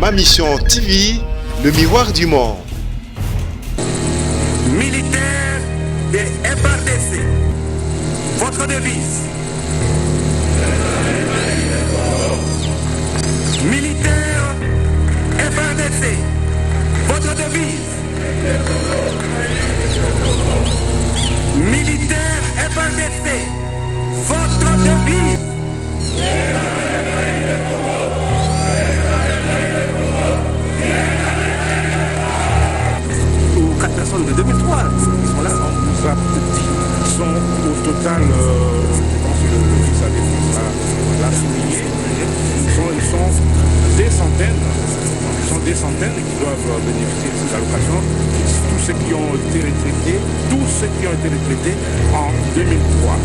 Ma Mission TV, le miroir du monde. Militaire de FARDC, votre devise. Militaire FARDC, votre devise. Militaire FARDC, votre devise. Ou 4 personnes de 2003, ils sont là. Ils sont au total, je pense que le fils à défense l'a souligné, ils sont des centaines. Ils sont des centaines qui doivent bénéficier de ces allocations. Tous ceux qui ont été retraités en 2003.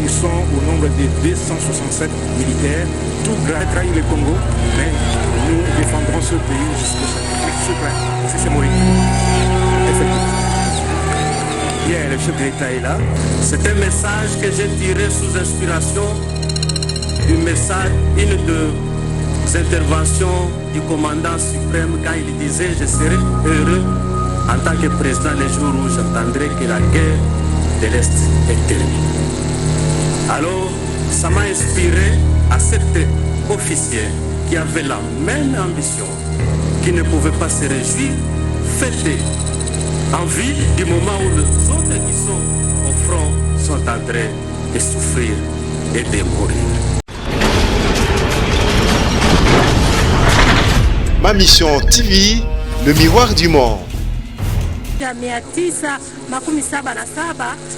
Ils sont au nombre de 267 militaires, tout trahi le Congo, mais nous défendrons ce pays jusqu'au sacrifice. C'est mourir. Effectivement. Bien, le chef de l'État est là. C'est un message que j'ai tiré sous inspiration du message, une des interventions du commandant suprême quand il disait « Je serai heureux en tant que président les jours où j'entendrai que la guerre de l'Est est terminée ». Alors, ça m'a inspiré à cet officier qui avait la même ambition, qui ne pouvait pas se réjouir, fêter en vie du moment où les autres qui sont au front sont en train de souffrir et de mourir. Ma Mission TV, le miroir du monde. 977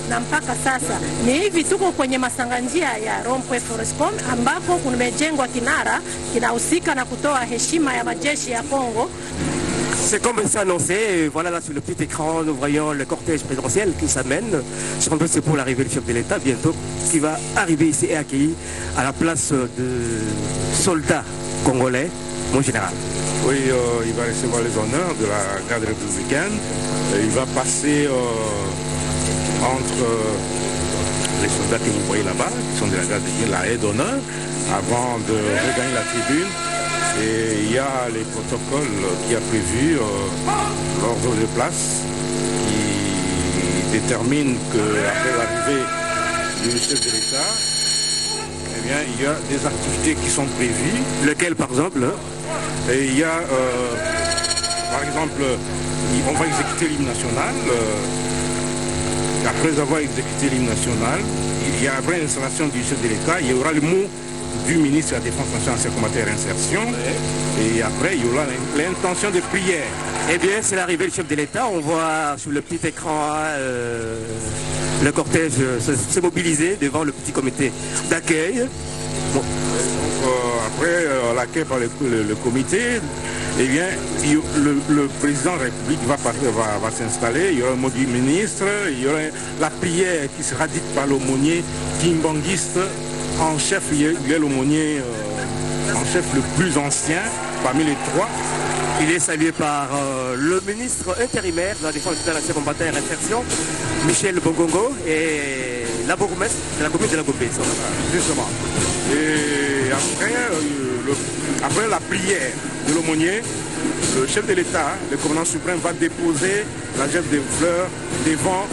na mpaka sasa ni hivi, tuko kwenye masanganjia ya Rompwe Forestcom ambako kumejengwa kinara kinahusika na kutoa heshima ya majeshi ya Kongo. C'est comme c'est annoncé, voilà là sur le petit écran, nous voyons le cortège présidentiel qui s'amène. Je pense que c'est pour l'arrivée du chef de l'État bientôt, qui va arriver ici et accueilli à la place de soldats congolais, mon général. Oui, il va recevoir les honneurs de la garde républicaine. Il va passer entre les soldats que vous voyez là-bas, qui sont de la garde républicaine, la haie d'honneur, avant de regagner la tribune. Et il y a les protocoles qui a prévu l'ordre de place qui détermine qu'après l'arrivée du chef de l'État, eh bien, il y a des activités qui sont prévues. Lesquelles par exemple? Et il y a, par exemple, on va exécuter l'hymne national. Après avoir exécuté l'hymne national, il y a après l'installation du chef de l'État, il y aura le mot du ministre de la Défense nationale, ancien combattant et réinsertion. Et après, il y aura l'intention de prière. Eh bien, c'est l'arrivée du chef de l'État. On voit sur le petit écran le cortège se mobiliser devant le petit comité d'accueil. Bon. Après l'accueil par le comité, eh bien, le président de la République va s'installer. Il y aura le mot du ministre, il y aura la prière qui sera dite par l'aumônier kimbanguiste. En chef, il y a l'aumônier en chef le plus ancien parmi les trois. Il est salué par le ministre intérimaire de la Défense nationale, ancien combattant et réinsertion, Michel Bongongo, et la bourgmestre de la commune de la Gobé. Justement. Et après la prière de l'aumônier, le chef de l'État, le commandant suprême, va déposer la geste des fleurs devant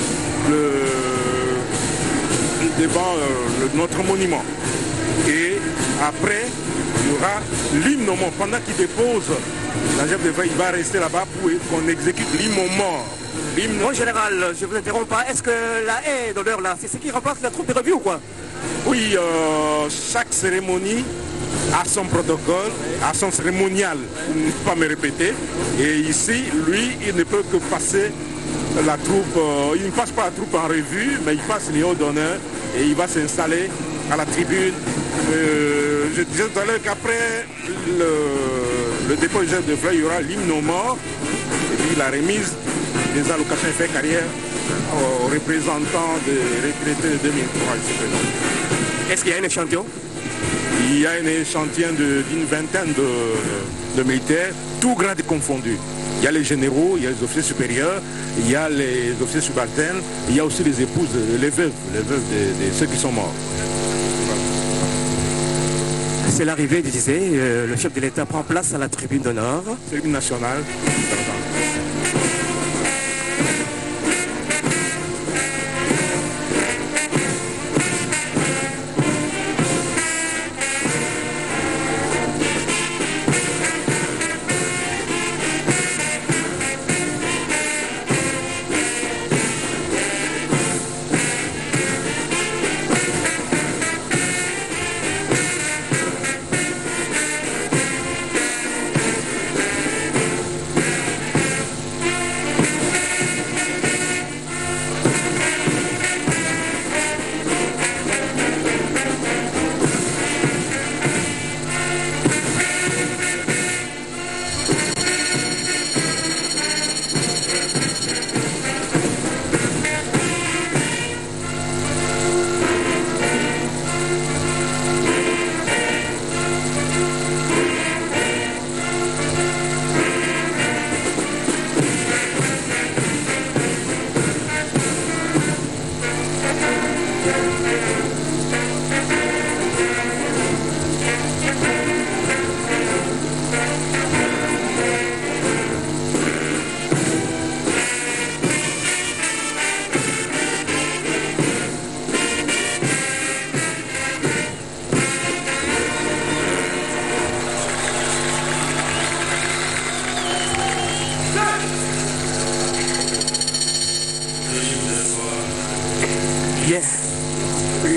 notre monument. Et après, il y aura l'hymne au mort. Pendant qu'il dépose la geste des fleurs, il va rester là-bas pour qu'on exécute l'hymne au mort. Mon général, je vous interromps pas. Est-ce que la haie d'honneur là, c'est ce qui remplace la troupe de revue ou quoi? Oui, chaque cérémonie a son protocole, a son cérémonial, pour ne pas me répéter. Et ici, lui, il ne peut que passer la troupe, il ne passe pas la troupe en revue, mais il passe les hauts d'honneur et il va s'installer à la tribune. Je disais tout à l'heure qu'après le dépôt du geste de fleurs, il y aura l'hymne aux morts et puis la remise des allocations fait carrière aux représentants des retraités de 2003. Est-ce qu'il y a un échantillon? Il y a un échantillon d'une vingtaine de militaires, tout grades confondus. Il y a les généraux, il y a les officiers supérieurs, il y a les officiers subalternes, il y a aussi les épouses, les veuves de ceux qui sont morts. C'est l'arrivée, je disais, le chef de l'État prend place à la tribune d'honneur. Tribune nationale.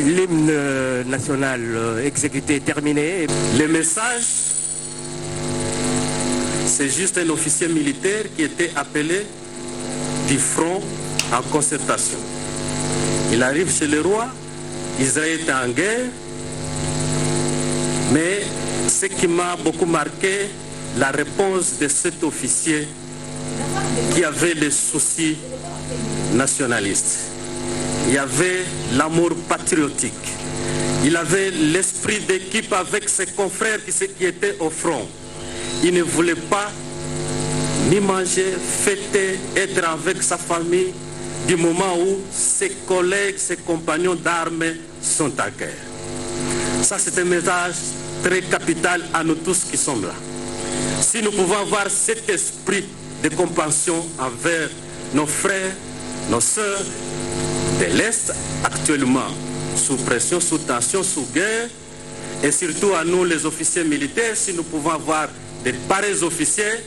L'hymne national exécuté, terminé. Le message, c'est juste un officier militaire qui était appelé du front en concertation. Il arrive chez le roi, Israël est en guerre, mais ce qui m'a beaucoup marqué, la réponse de cet officier qui avait les soucis nationalistes. Il y avait l'amour patriotique. Il avait l'esprit d'équipe avec ses confrères qui étaient au front. Il ne voulait pas ni manger, fêter, être avec sa famille du moment où ses collègues, ses compagnons d'armes sont en guerre. Ça, c'est un message très capital à nous tous qui sommes là. Si nous pouvons avoir cet esprit de compassion envers nos frères, nos sœurs de l'Est, actuellement sous pression, sous tension, sous guerre, et surtout à nous les officiers militaires, si nous pouvons avoir des pareils officiers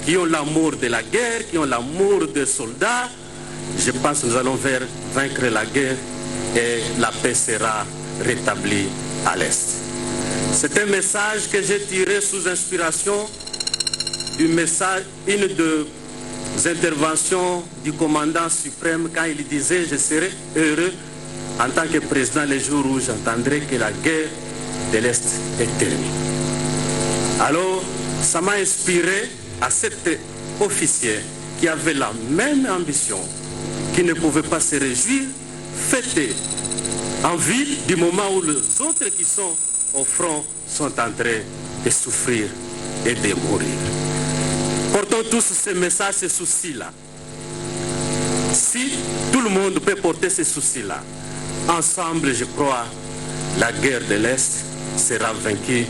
qui ont l'amour de la guerre, qui ont l'amour des soldats, je pense que nous allons vaincre la guerre et la paix sera rétablie à l'Est. C'est un message que j'ai tiré sous inspiration du message, une des interventions du commandant suprême quand il disait « Je serai heureux en tant que président les jours où j'entendrai que la guerre de l'Est est terminée ». Alors, ça m'a inspiré à cet officier qui avait la même ambition, qui ne pouvait pas se réjouir, fêter en ville du moment où les autres qui sont au front sont en train de souffrir et de mourir. Portons tous ce message, ce souci-là. Si tout le monde peut porter ce souci-là, ensemble, je crois, la guerre de l'Est sera vaincue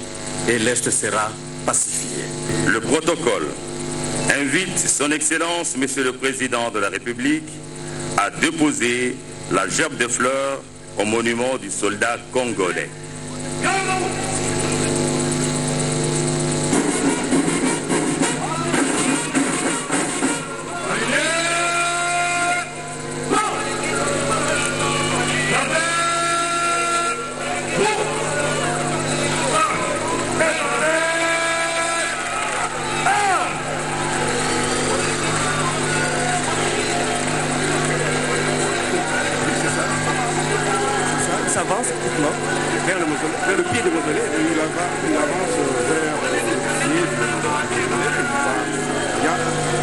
et l'Est sera pacifié. Le protocole invite son Excellence, Monsieur le Président de la République, à déposer la gerbe de fleurs au monument du soldat congolais. Avance vers le pied de mausolée. Il avance vers le pied de mausolée. Il y a un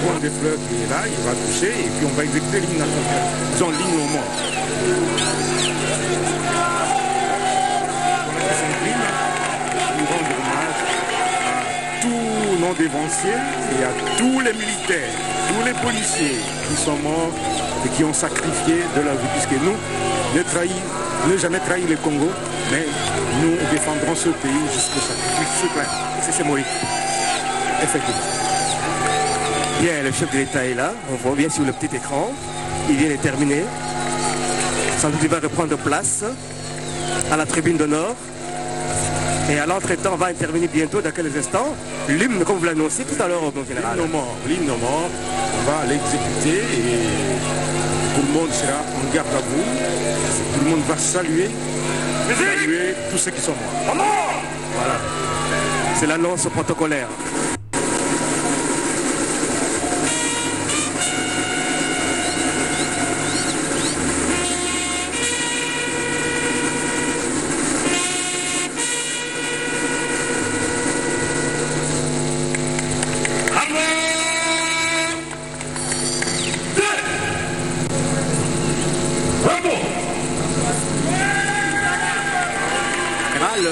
point de fleurs qui est là, il va toucher et puis on va exécuter l'hymne national. Son ligne au mort. Nous rendons hommage à tous nos dévanciers et à tous les militaires, tous les policiers qui sont morts et qui ont sacrifié de leur vie, puisque nous, ne jamais trahir le Congo, mais nous défendrons ce pays jusqu'au sacrifice suprême. C'est Moïse. Effectivement. Bien, le chef de l'État est là. On voit bien sur le petit écran. Il vient de terminer. Sans doute il va reprendre place à la tribune d'honneur. Et à l'entretemps, on va intervenir bientôt dans quelques instants. L'hymne, comme vous l'annoncez tout à l'heure, mon général. L'hymne mort, on va l'exécuter et tout le monde sera en garde à vous. Tout le monde va saluer tous ceux qui sont morts. Voilà. C'est l'annonce protocolaire.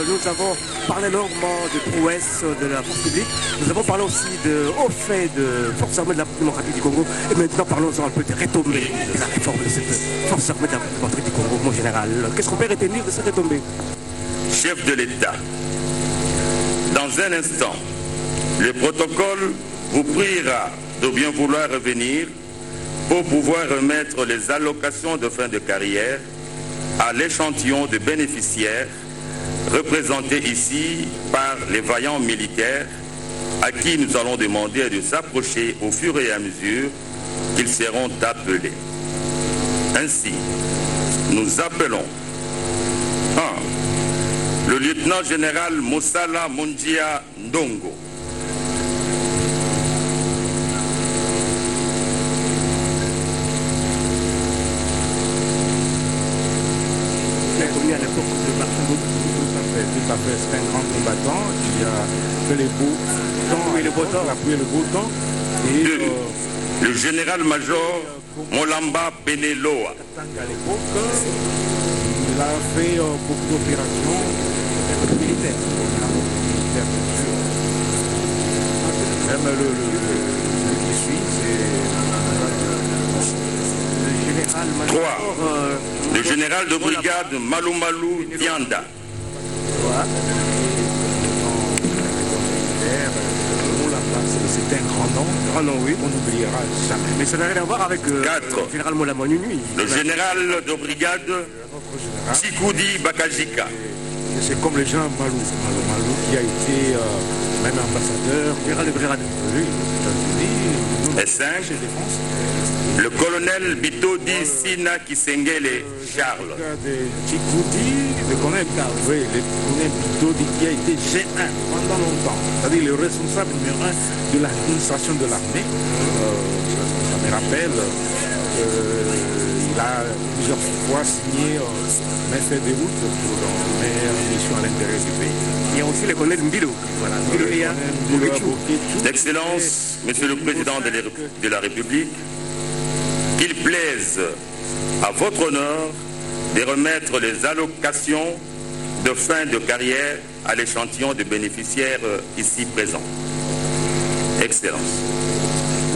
Nous avons parlé longuement de prouesses de la force publique. Nous avons parlé aussi de hauts faits de force armée de la démocratie du Congo. Et maintenant, parlons-en un peu des retombées de la réforme de cette force armée de la démocratie du Congo, mon général. Qu'est-ce qu'on peut retenir de ces retombées? Chef de l'État, dans un instant, le protocole vous priera de bien vouloir revenir pour pouvoir remettre les allocations de fin de carrière à l'échantillon de bénéficiaires représentés ici par les vaillants militaires à qui nous allons demander de s'approcher au fur et à mesure qu'ils seront appelés. Ainsi, nous appelons 1. Le lieutenant général Moussala Mundia Ndongo. Tout à fait, c'est un grand combattant qui a fait les beaux temps, il a pris le beau temps. Et, 2. Le général-major Molamba Peneloa. À l'époque, il a fait beaucoup d'opérations militaires. Même celui qui suit, c'est le général-major. 3. Le général de brigade Malumalu Dianda. C'est un grand nom, oui. On n'oubliera jamais. Mais ça n'a rien à voir avec le général Moulamanunu. Le général de brigade Chikoudi Bakajika. C'est comme le général Malou qui a été même ambassadeur. Général de brigade. Oui, aux États-Unis. Et 5. Le colonel Bitodi Sina Kisengele Charles. Chikoudi, le colonel Bitodi qui a été G1 pendant longtemps. C'est-à-dire le responsable numéro 1 de l'administration de l'armée. Ça me rappelle, il a plusieurs fois signé un fait de route pour une mission à l'intérieur du pays. Il y a aussi le colonel Mbilo. Voilà, Excellence, Monsieur le Président de la République, qu'il plaise à votre honneur de remettre les allocations de fin de carrière à l'échantillon de bénéficiaires ici présents. Excellence.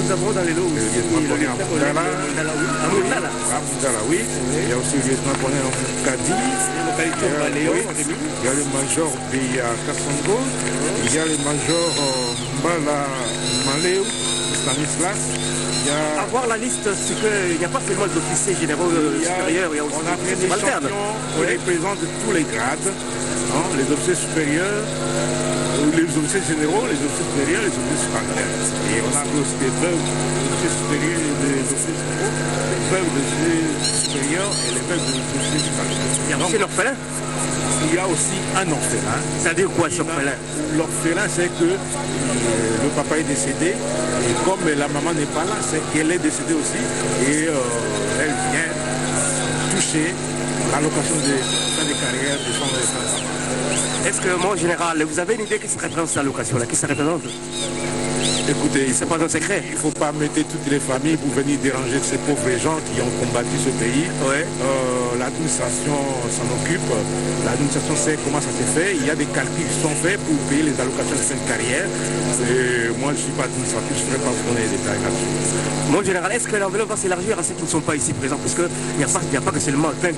Nous avons dans les lots aussi il y a aussi le lieutenant-colonel Moukadi, il y a le major Beya Kassongo, il y a le major Mbala Maleu, Stanislas. Avoir la liste, c'est qu'il n'y a pas seulement des officiers généraux supérieurs, il y a aussi des subalternes. On représente tous les grades, les officiers supérieurs, les officiers généraux, les officiers supérieurs, les officiers subalternes. Et on a aussi des veuves, des officiers supérieurs et des officiers généraux, les veuves des officiers supérieurs et les veuves des officiers subalternes. Il y a aussi l'orphelin. Il y a aussi un orphelin. Ça veut dire quoi, cet orphelin? L'orphelin, c'est que le papa est décédé et comme la maman n'est pas là, c'est qu'elle est décédée aussi et elle vient toucher l'allocation de fin de carrière de son enfant. Est-ce que, mon général, vous avez une idée qui se représente cette allocation-là? Qui se représente? Écoutez, c'est pas un secret. Il ne faut pas mettre toutes les familles pour venir déranger ces pauvres gens qui ont combattu ce pays. Ouais. L'administration s'en occupe. L'administration sait comment ça s'est fait. Il y a des calculs qui sont faits pour payer les allocations de fin de carrière. Et moi, je ne suis pas administratif, je ne pourrais pas vous donner les détails là-dessus. Mon général, est-ce que l'enveloppe va s'élargir à ceux qui ne sont pas ici présents? Parce qu'il n'y a pas que seulement 20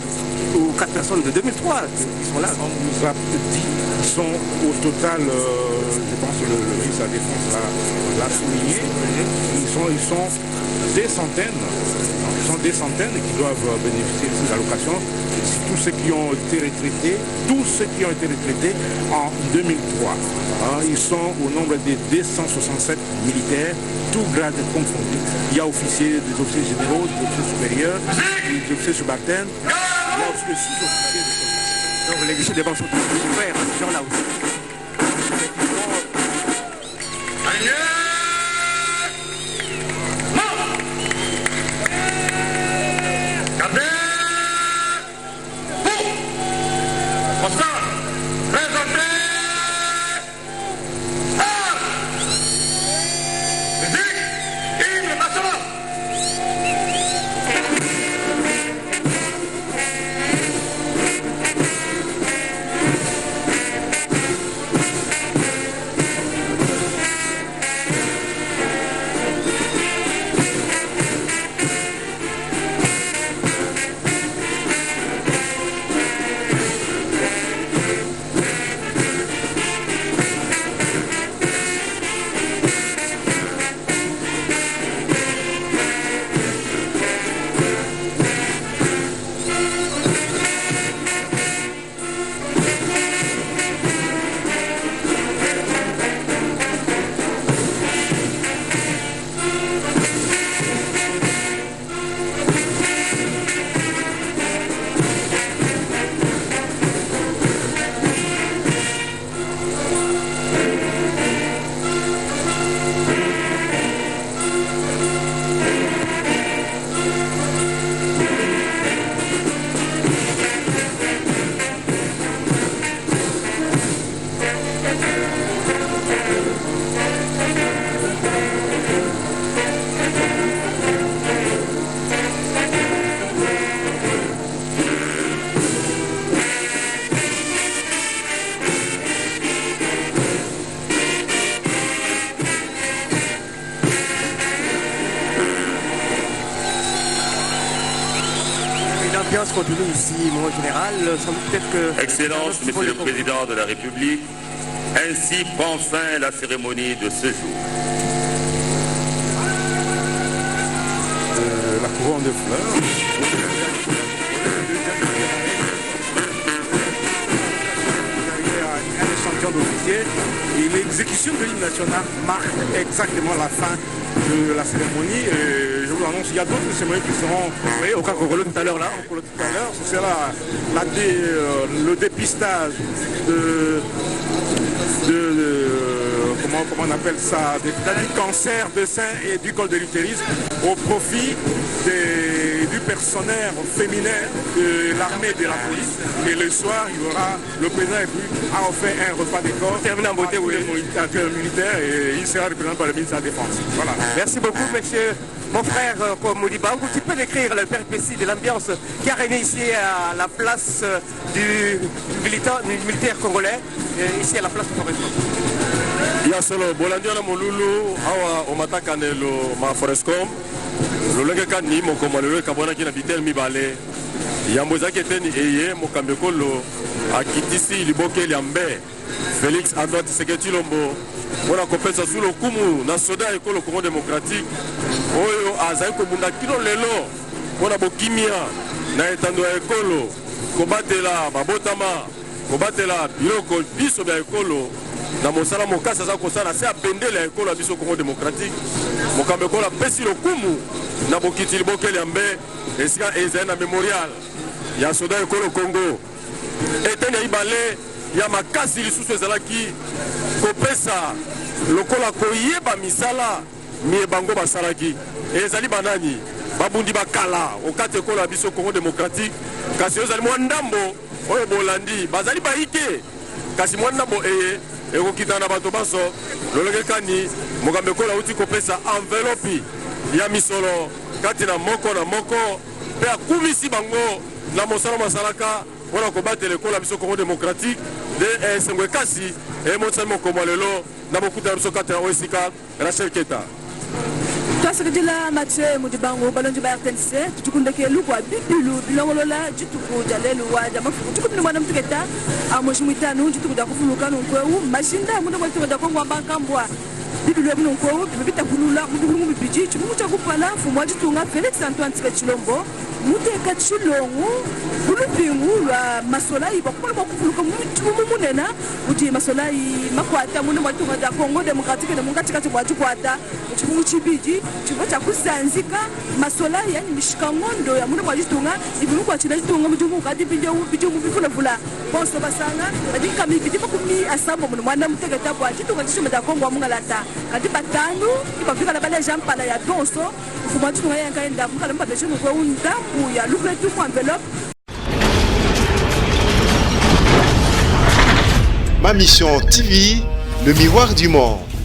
ou 4 personnes de 2003 qui sont là. On nous a dit qu'ils sont au total, je pense que le ministre de la Défense l'a souligné, ils sont des centaines. Ils sont des centaines qui doivent bénéficier de ces allocations. Tous ceux qui ont été retraités, en 2003. Ils sont au nombre de 267 militaires, tout grade confondus. Il y a des officiers généraux, des officiers supérieurs, des officiers subalternes. Il y a aussi 6 officiers de soldat. Donc les guichets des banques sont ouverts à ces gens-là aussi. Continue ici, mon général, sans doute peut-être que... Excellence, Monsieur le Président de la République, ainsi prend fin la cérémonie de ce jour. La couronne de fleurs. Un échantillon d'officiers et l'exécution de l'hymne national marque exactement la fin de la cérémonie. Et je vous annonce, il y a d'autres cérémonies qui seront au Kakogolo tout à l'heure là. Tout à l'heure, c'est le dépistage comment on appelle ça, du cancer de sein et du col de l'utérus au profit du personnel féminin de l'armée et de la police. Et le soir, il y aura le président a offert un repas des corps terminé en beauté aux militaires et il sera représenté par le ministre de la Défense. Voilà. Merci beaucoup, monsieur. Mon frère Mouliba, tu peux décrire le péripétie de l'ambiance qui a régné ici à la place du militaire congolais, ici à la place de Forescom. Ya solo bolandiana molulu awa omataka nelo ma Forescom lolenge kani mokomalelo kabona kina bitel mibale yambo zaki eteni eye mokambekolo akitisi liboke liambe Félix Antoine Tshisekedi Tshilombo wana kopesa sulo kumu na soda ekolo Congo démocratique oyo azali kobunda kino lelo wana bokimia na etando ya ekolo kobatela babotama kobatela biloko biso bya ekolo na mosala mokasa za kosala se abendele ya ekolo ya biso Congo démocratique mokambo ekolo apesi lokumu na bokiti liboke liambe esika ezali na mémorial ya soda ekolo Congo eteni ya ibale ya makasi lisusu ezalaki kopesa lokola koyeba misala miyebango basalaki ezali banani babundi bakala okati ekolo ya biso Congo démocratique kasi ezali mwa ndambo oyo bolandi bazali baike kasi mwa ndambo eye ekokita na bato baso lolenge kani mokambi ekola uti kopesa enveloppe ya misolo kati na moko mpe akumisi bango na mosala masalaka mpona kobatela ekola biso Congo démocratique de esengo ekasi emotisami mokomo lelo na bokuta biso kati na oesika Rachel Keta. Twasakadila Mathieu Mudibango balonji ba RTNC tutukundeke lukwa bipilu bilongolola jituku jalelu wa jamafu tukubini mwana mtuketa amoshimwitanu jituku jakufuluka nunkweu mashinda mundo kwa tukuda Kongo ambakambwa bipilu ebu nunkweu bibita kulula muduhungu bibiji chumungu chakupala fumu wajitunga Felix Antoine Tsika Chilombo muteka Chilongu bulupingu lwa masolai bakupala bakufuluka munena uti masolai makwata mundo kwa tukuda Kongo Démocratique na munga chikati kwa chikwata chimungu chibiji chivo chakuzanzika masola yani mishikangondo ya muno mwajitunga ibunu kwa china jitunga mujumu kadi bije mubifula vula bonso basanga kadi kami bije bakumi asambo muno mwana mutegeta bwa jitunga chishima da Kongo amungalata kadi batanu ibafika na bale Jean Pala ya donso fuma jitunga yanga enda mukala mbabeje mukwe undambu ya lukre tu kwa enveloppe. Ma Mission TV, le miroir du monde.